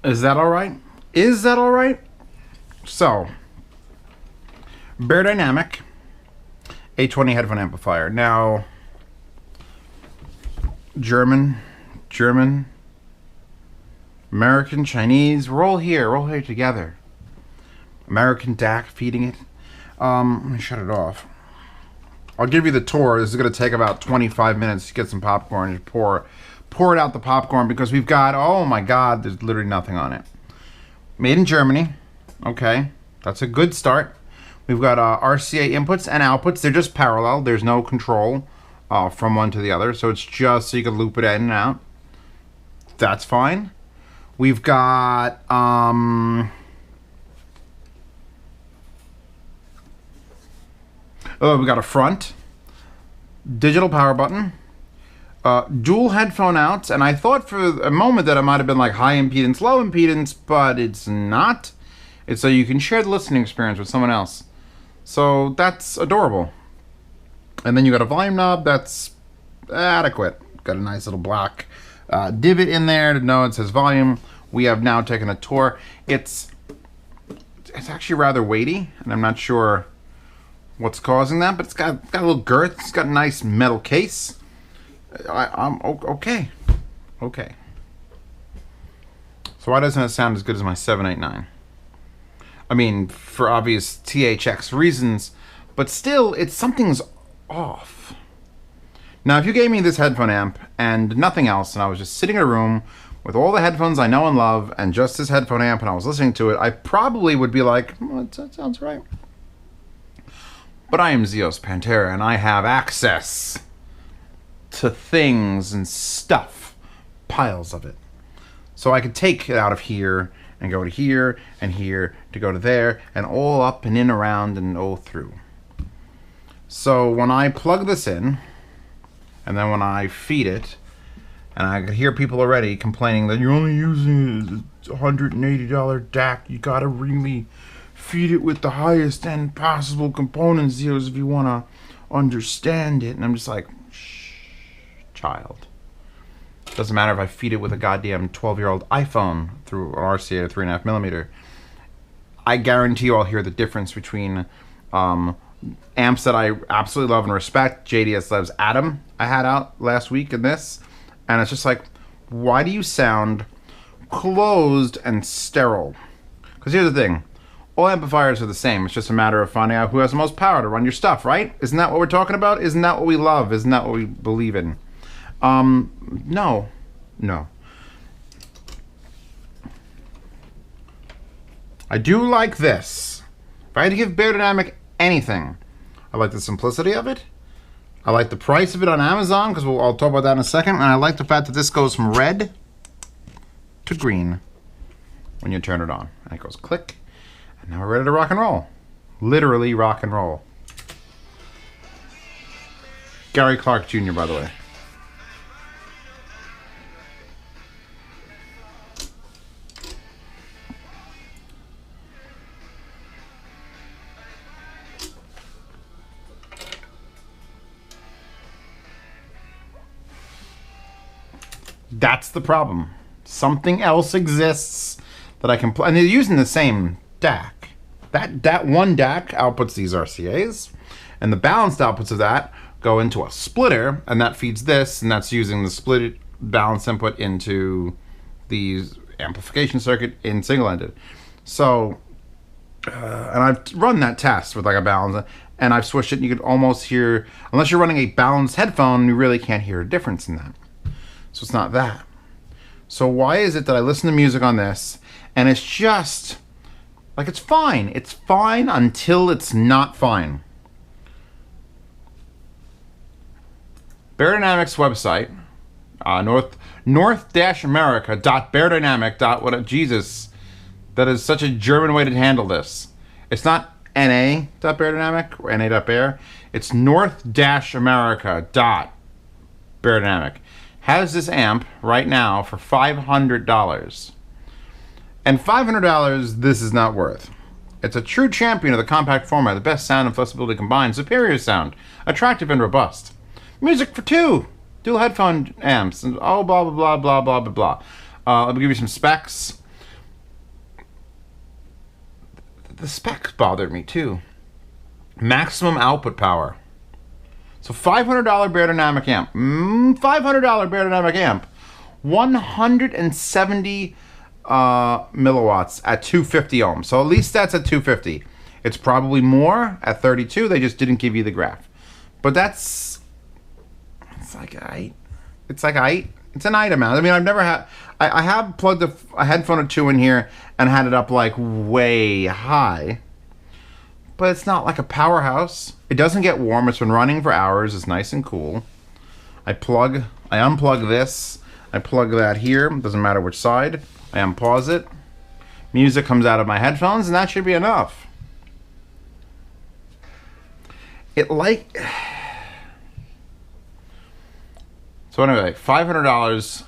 Is that all right? Is that all right? So, BeyerDynamic A20 headphone amplifier. Now, German, American, Chinese, we're all here together. American DAC feeding it. Let me shut it off. I'll give you the tour. This is going to take about 25 minutes to get some popcorn and pour it out the popcorn because we've got, oh my God, there's literally nothing on it. Made in Germany. Okay, that's a good start. We've got RCA inputs and outputs. They're just parallel. There's no control from one to the other. So it's just so you can loop it in and out. That's fine. We've got oh, we got a front, digital power button, dual headphone outs, and I thought for a moment that it might have been like high impedance, low impedance, but it's not. It's so you can share the listening experience with someone else. So that's adorable. And then you got a volume knob that's adequate. Got a nice little black divot in there to know it says volume. We have now taken a tour. It's actually rather weighty, and I'm not sure what's causing that, but it's got a little girth. It's got a nice metal case. I'm okay. Okay. So why doesn't it sound as good as my 789? I mean, for obvious THX reasons, but still, something's off. Now, if you gave me this headphone amp and nothing else, and I was just sitting in a room with all the headphones I know and love, and just this headphone amp, and I was listening to it, I probably would be like, well, that sounds right. But I am Zeos Pantera, and I have access to things and stuff, piles of it. So I could take it out of here and go to here and here to go to there and all up and in around and all through. So when I plug this in and then when I feed it, and I could hear people already complaining that you're only using a $180 DAC, you gotta really feed it with the highest end possible components, Zeos, if you wanna understand it. And I'm just like, shh, child. Doesn't matter if I feed it with a goddamn 12-year-old iPhone through an RCA 3.5mm. I guarantee you I'll hear the difference between amps that I absolutely love and respect. JDS Lev's Atom I had out last week and this. And it's just like, why do you sound closed and sterile? Because here's the thing. All amplifiers are the same. It's just a matter of finding out who has the most power to run your stuff, right? Isn't that what we're talking about? Isn't that what we love? Isn't that what we believe in? No. I do like this. If I had to give BeyerDynamic anything, I like the simplicity of it. I like the price of it on Amazon, because I'll talk about that in a second. And I like the fact that this goes from red to green when you turn it on. And it goes click. And now we're ready to rock and roll. Literally rock and roll. Gary Clark Jr., by the way. That's the problem. Something else exists that I can play. And they're using the same DAC. That one DAC outputs these RCAs, and the balanced outputs of that go into a splitter, and that feeds this, and that's using the split balanced input into the amplification circuit in single-ended. So, and I've run that test with like a balance, and I've switched it, and you could almost hear, unless you're running a balanced headphone, you really can't hear a difference in that. So it's not that. So why is it that I listen to music on this and it's just like, it's fine. It's fine until it's not fine. BeyerDynamic's website, north-america.beyerdynamic. Jesus, that is such a German way to handle this. It's not na.beyerdynamic or na.beyer. It's north-america.beyerdynamic. Has this amp right now for $500. And $500 this is not worth. It's a true champion of the compact format, the best sound and flexibility combined, superior sound, attractive and robust. Music for two, dual headphone amps, and oh, blah, blah, blah, blah, blah, blah, blah. Let me give you some specs. the specs bothered me too. Maximum output power. So $500 BeyerDynamic amp. $500 BeyerDynamic amp. 170 milliwatts at 250 ohms. So at least that's at 250. It's probably more at 32. They just didn't give you the graph. But it's like it's an item amount. I mean, I've never had. I have plugged a headphone or two in here and had it up like way high. But it's not like a powerhouse. It doesn't get warm. It's been running for hours. It's nice and cool. I unplug this. I plug that here. Doesn't matter which side. I unpause it. Music comes out of my headphones, and that should be enough. So anyway, $500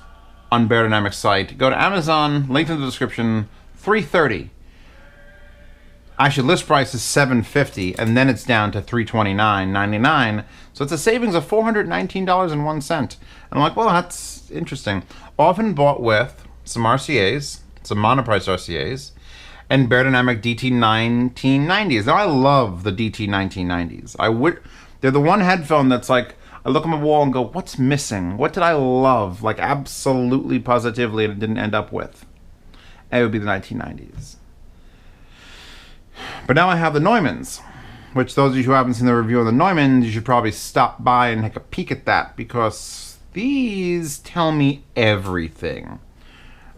on BeyerDynamic site. Go to Amazon, link in the description, $330. Actually, list price is $750, and then it's down to $329.99. So it's a savings of $419.01. And I'm like, well, that's interesting. Often bought with some RCAs, some monoprice RCAs, and BeyerDynamic DT1990s. Now, I love the DT1990s. They're the one headphone that's like, I look on the wall and go, what's missing? What did I love? Like, absolutely, positively, and it didn't end up with. And it would be the 1990s. But now I have the Neumanns, which those of you who haven't seen the review of the Neumanns, you should probably stop by and take a peek at that, because these tell me everything.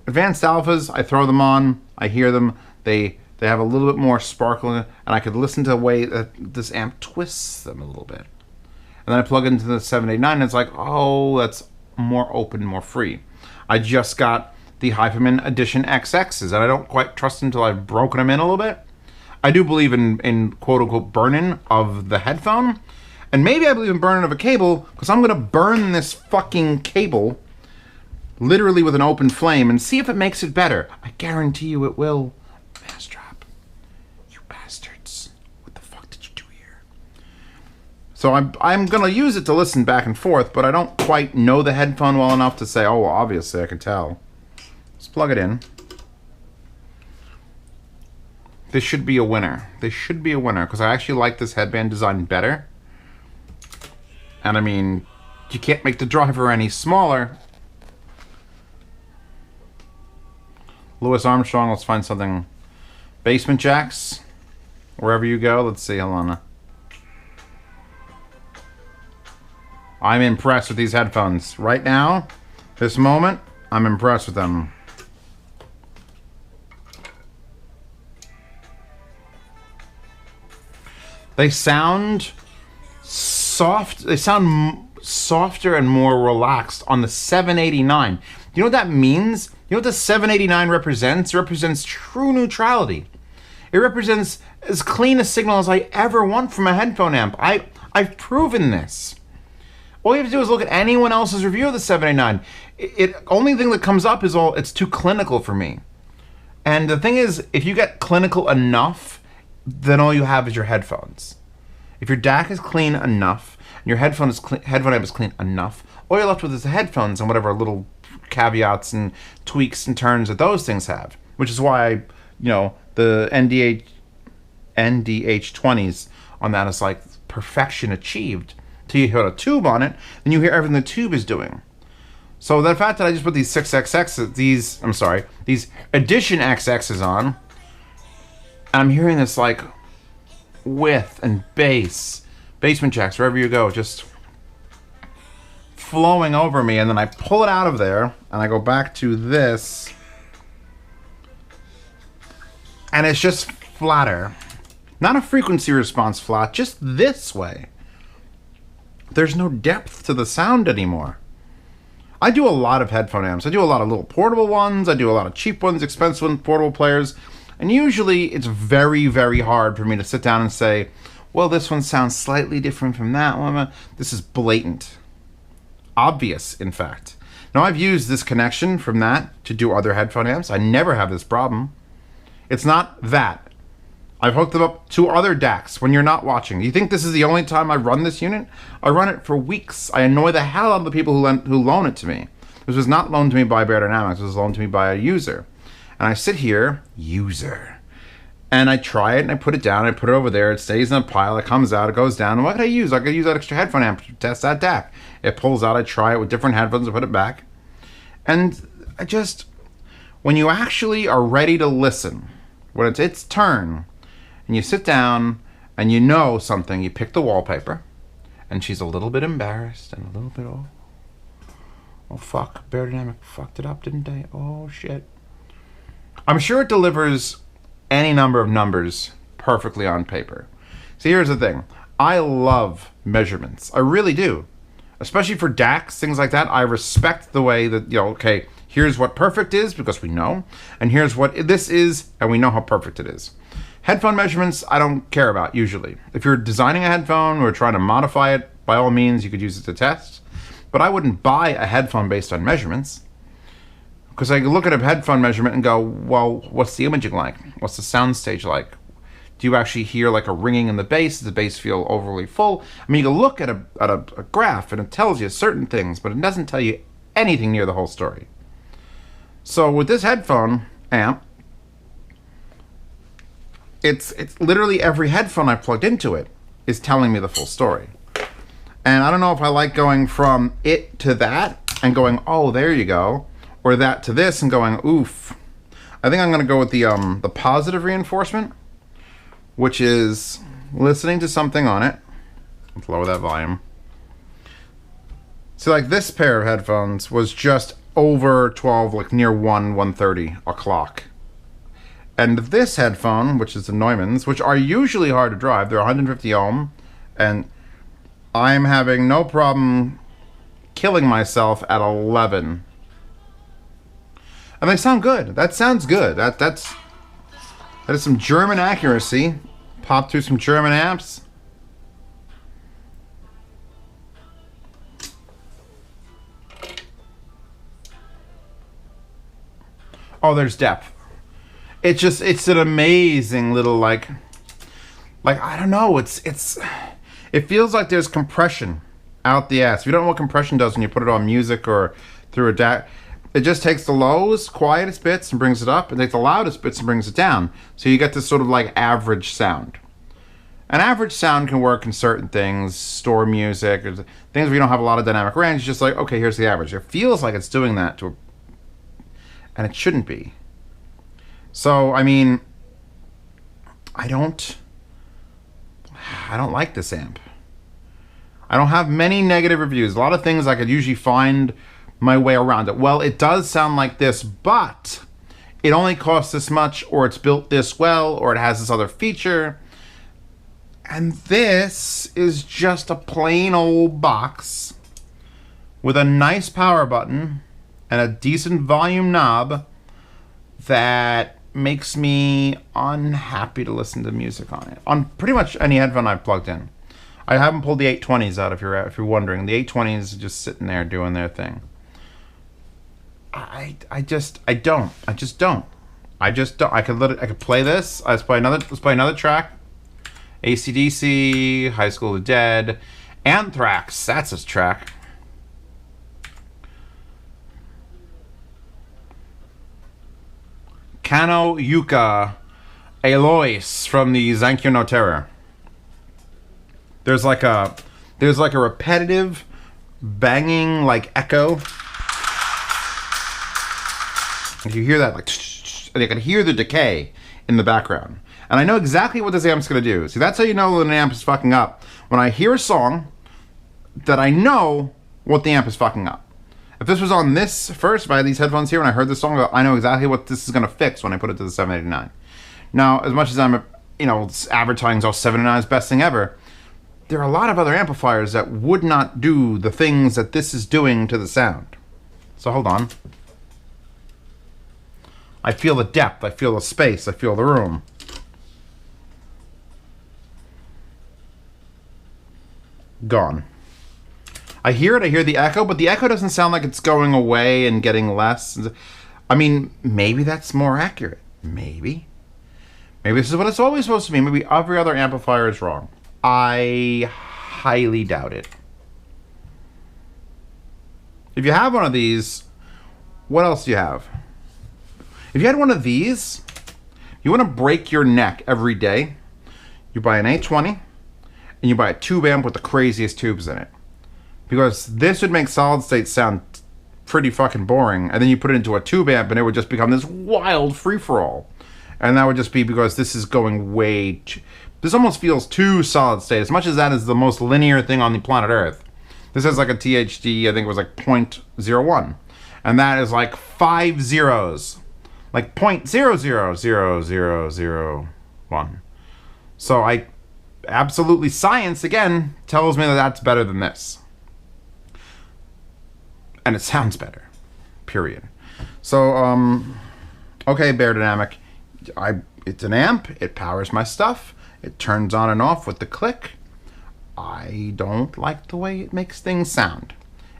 Advanced alphas, I throw them on, I hear them, they have a little bit more sparkle, and I could listen to the way that this amp twists them a little bit. And then I plug into the 789, and it's like, oh, that's more open, more free. I just got the Hyperman Edition XXs, and I don't quite trust them until I've broken them in a little bit. I do believe in quote-unquote burn-in of the headphone, and maybe I believe in burn-in of a cable, because I'm going to burn this fucking cable literally with an open flame and see if it makes it better. I guarantee you it will. Mastrap, you bastards. What the fuck did you do here? So I'm going to use it to listen back and forth, but I don't quite know the headphone well enough to say, oh, well, obviously I can tell. Let's plug it in. This should be a winner. This should be a winner, because I actually like this headband design better. And I mean, you can't make the driver any smaller. Louis Armstrong, let's find something. Basement jacks, wherever you go. Let's see, hold on. I'm impressed with these headphones. Right now, this moment, I'm impressed with them. They sound soft. They sound softer and more relaxed on the 789. You know what that means? You know what the 789 represents? It represents true neutrality. It represents as clean a signal as I ever want from a headphone amp. I've proven this. All you have to do is look at anyone else's review of the 789. Only thing that comes up is it's too clinical for me. And the thing is, if you get clinical enough, then all you have is your headphones. If your DAC is clean enough, and your headphone amp is clean enough, all you're left with is the headphones and whatever little caveats and tweaks and turns that those things have. Which is why, the NDH20s on that is like perfection achieved. Till you hit a tube on it, then you hear everything the tube is doing. So the fact that I just put these these Edition XXs on, and I'm hearing this like width and bass, basement jacks, wherever you go, just flowing over me, and then I pull it out of there, and I go back to this, and it's just flatter. Not a frequency response flat, just this way. There's no depth to the sound anymore. I do a lot of headphone amps. I do a lot of little portable ones. I do a lot of cheap ones, expensive ones, portable players. And usually it's very, very hard for me to sit down and say, well, this one sounds slightly different from that one. This is blatant. Obvious, in fact. Now, I've used this connection from that to do other headphone amps. I never have this problem. It's not that. I've hooked them up to other DACs when you're not watching. You think this is the only time I run this unit? I run it for weeks. I annoy the hell out of the people who loan it to me. This was not loaned to me by BeyerDynamic. This was loaned to me by a user. And I sit here, And I try it and I put it down. I put it over there. It stays in a pile. It comes out. It goes down. And what could I use? I could use that extra headphone amp to test that DAC. It pulls out. I try it with different headphones and put it back. And when you actually are ready to listen, when it's its turn, and you sit down and you know something, you pick the wallpaper, and she's a little bit embarrassed and a little bit, oh fuck, BeyerDynamic fucked it up, didn't they? Oh shit. I'm sure it delivers any number of numbers perfectly on paper. See, here's the thing. I love measurements. I really do. Especially for DACs, things like that. I respect the way that, okay, here's what perfect is because we know, and here's what this is, and we know how perfect it is. Headphone measurements, I don't care about usually. If you're designing a headphone or trying to modify it, by all means, you could use it to test. But I wouldn't buy a headphone based on measurements. Because I could look at a headphone measurement and go, well, what's the imaging like? What's the soundstage like? Do you actually hear like a ringing in the bass? Does the bass feel overly full? I mean, you can look at a graph and it tells you certain things, but it doesn't tell you anything near the whole story. So with this headphone amp, it's literally every headphone I plugged into it is telling me the full story. And I don't know if I like going from it to that and going, oh, there you go. Or that to this and going, oof. I think I'm going to go with the positive reinforcement, which is listening to something on it. Let's lower that volume. So like this pair of headphones was just over 12, like near 1:30 o'clock. And this headphone, which is the Neumann's, which are usually hard to drive, they're 150 ohm, and I'm having no problem killing myself at 11. And they sound good. That sounds good. That is some German accuracy. Pop through some German amps. Oh, there's depth. It's an amazing little like I don't know. It feels like there's compression out the ass. If you don't know what compression does when you put it on music or through a DAC. It just takes the lowest, quietest bits and brings it up, and takes the loudest bits and brings it down. So you get this sort of like average sound. An average sound can work in certain things, store music, or things where you don't have a lot of dynamic range. Just like, okay, here's the average. It feels like it's doing that and it shouldn't be. So, I mean, I don't like this amp. I don't have many negative reviews. A lot of things I could usually find my way around it. Well, it does sound like this, but it only costs this much, or it's built this well, or it has this other feature. And this is just a plain old box with a nice power button and a decent volume knob that makes me unhappy to listen to music on it. On pretty much any headphone I've plugged in. I haven't pulled the 820s out if you're wondering. The 820s are just sitting there doing their thing. I just don't. I could play this. Let's play another track. AC/DC, High School of the Dead, Anthrax. That's his track. Cano Yuka Elois from the Zankyo no Terror. There's like a repetitive banging like echo. You hear that like, and you can hear the decay in the background. And I know exactly what this amp's gonna do. See, that's how you know when an amp is fucking up. When I hear a song that I know what the amp is fucking up. If this was on this first, if I had these headphones here and I heard this song, I know exactly what this is gonna fix when I put it to the 789. Now, as much as I'm, advertising all 789 is best thing ever, there are a lot of other amplifiers that would not do the things that this is doing to the sound. So hold on. I feel the depth, I feel the space, I feel the room. Gone. I hear it, I hear the echo, but the echo doesn't sound like it's going away and getting less. I mean, maybe that's more accurate. Maybe. Maybe this is what it's always supposed to be. Maybe every other amplifier is wrong. I highly doubt it. If you have one of these, what else do you have? If you had one of these, you want to break your neck every day, you buy an A20 and you buy a tube amp with the craziest tubes in it. Because this would make solid state sound pretty fucking boring, and then you put it into a tube amp and it would just become this wild free-for-all. And that would just be because this is going way this almost feels too solid state. As much as that is the most linear thing on the planet Earth, this has like a THD, I think it was like 0.01. And that is like 5 zeros. Like 0.000001. So absolutely science, again, tells me that that's better than this. And it sounds better. Period. So, okay, BeyerDynamic. It's an amp. It powers my stuff. It turns on and off with the click. I don't like the way it makes things sound.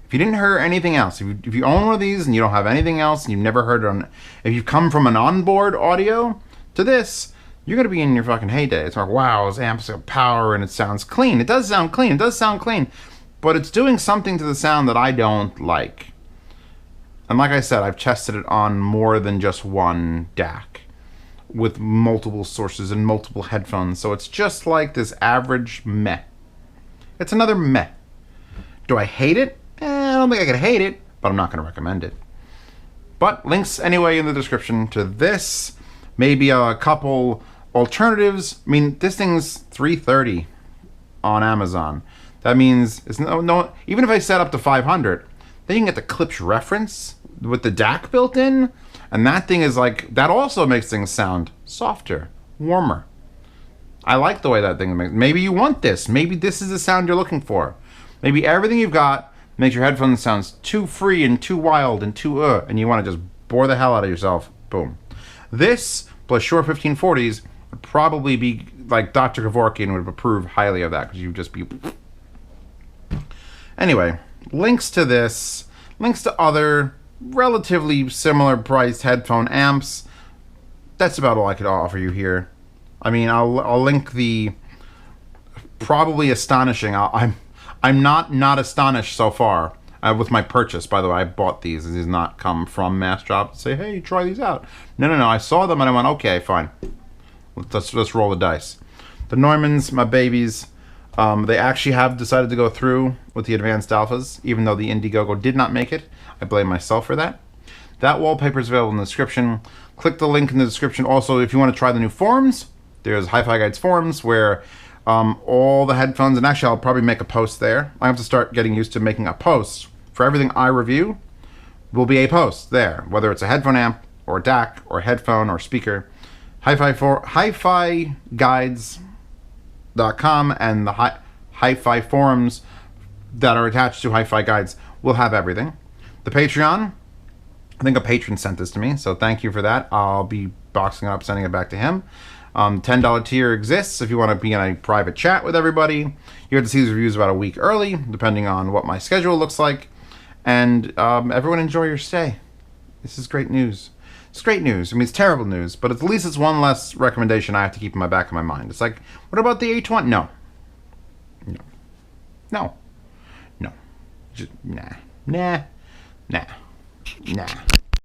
If you didn't hear anything else, if you own one of these and you don't have anything else and you've never heard it on, if you've come from an onboard audio to this, you're going to be in your fucking heyday. It's like, wow, this amp's got power and it sounds clean. It does sound clean. It does sound clean. But it's doing something to the sound that I don't like. And like I said, I've tested it on more than just one DAC with multiple sources and multiple headphones. So it's just like this average meh. It's another meh. Do I hate it? I don't think I could hate it, but I'm not going to recommend it. But links anyway in the description to this. Maybe a couple alternatives. I mean, this thing's $330 on Amazon. That means it's no. Even if I set up to 500, then you can get the Klipsch reference with the DAC built in, and that thing is like, that also makes things sound softer, warmer. I like the way that thing makes. Maybe you want this. Maybe this is the sound you're looking for. Maybe everything you've got makes your headphones sound too free and too wild and too and you want to just bore the hell out of yourself. Boom. This plus Shure 1540s would probably be like Dr. Kevorkian would approve highly of that, because you'd just be. Anyway, links to this, links to other relatively similar priced headphone amps. That's about all I could offer you here. I mean, I'll link the probably astonishing. I'm not astonished so far with my purchase. By the way, I bought these. These did not come from Massdrop to say, hey, try these out. No. I saw them and I went, okay, fine. Let's roll the dice. The Neumanns, my babies. They actually have decided to go through with the advanced alphas, even though the Indiegogo did not make it. I blame myself for that. That wallpaper is available in the description. Click the link in the description. Also, if you want to try the new forums, there's Hi-Fi Guides forums where all the headphones, and actually I'll probably make a post there. I have to start getting used to making a post. For everything I review, will be a post there, whether it's a headphone amp, or a DAC, or a headphone, or speaker. Hi-Fi Guides.com and the Hi-Fi forums that are attached to Hi-Fi Guides will have everything. The Patreon, I think a patron sent this to me, so thank you for that. I'll be boxing it up, sending it back to him. $10 tier exists if you want to be in a private chat with everybody. You have to see these reviews about a week early, depending on what my schedule looks like. And everyone enjoy your stay. This is great news. It's great news. I mean, it's terrible news, but at least it's one less recommendation I have to keep in my back of my mind. It's like, what about the A20? No. Just, nah.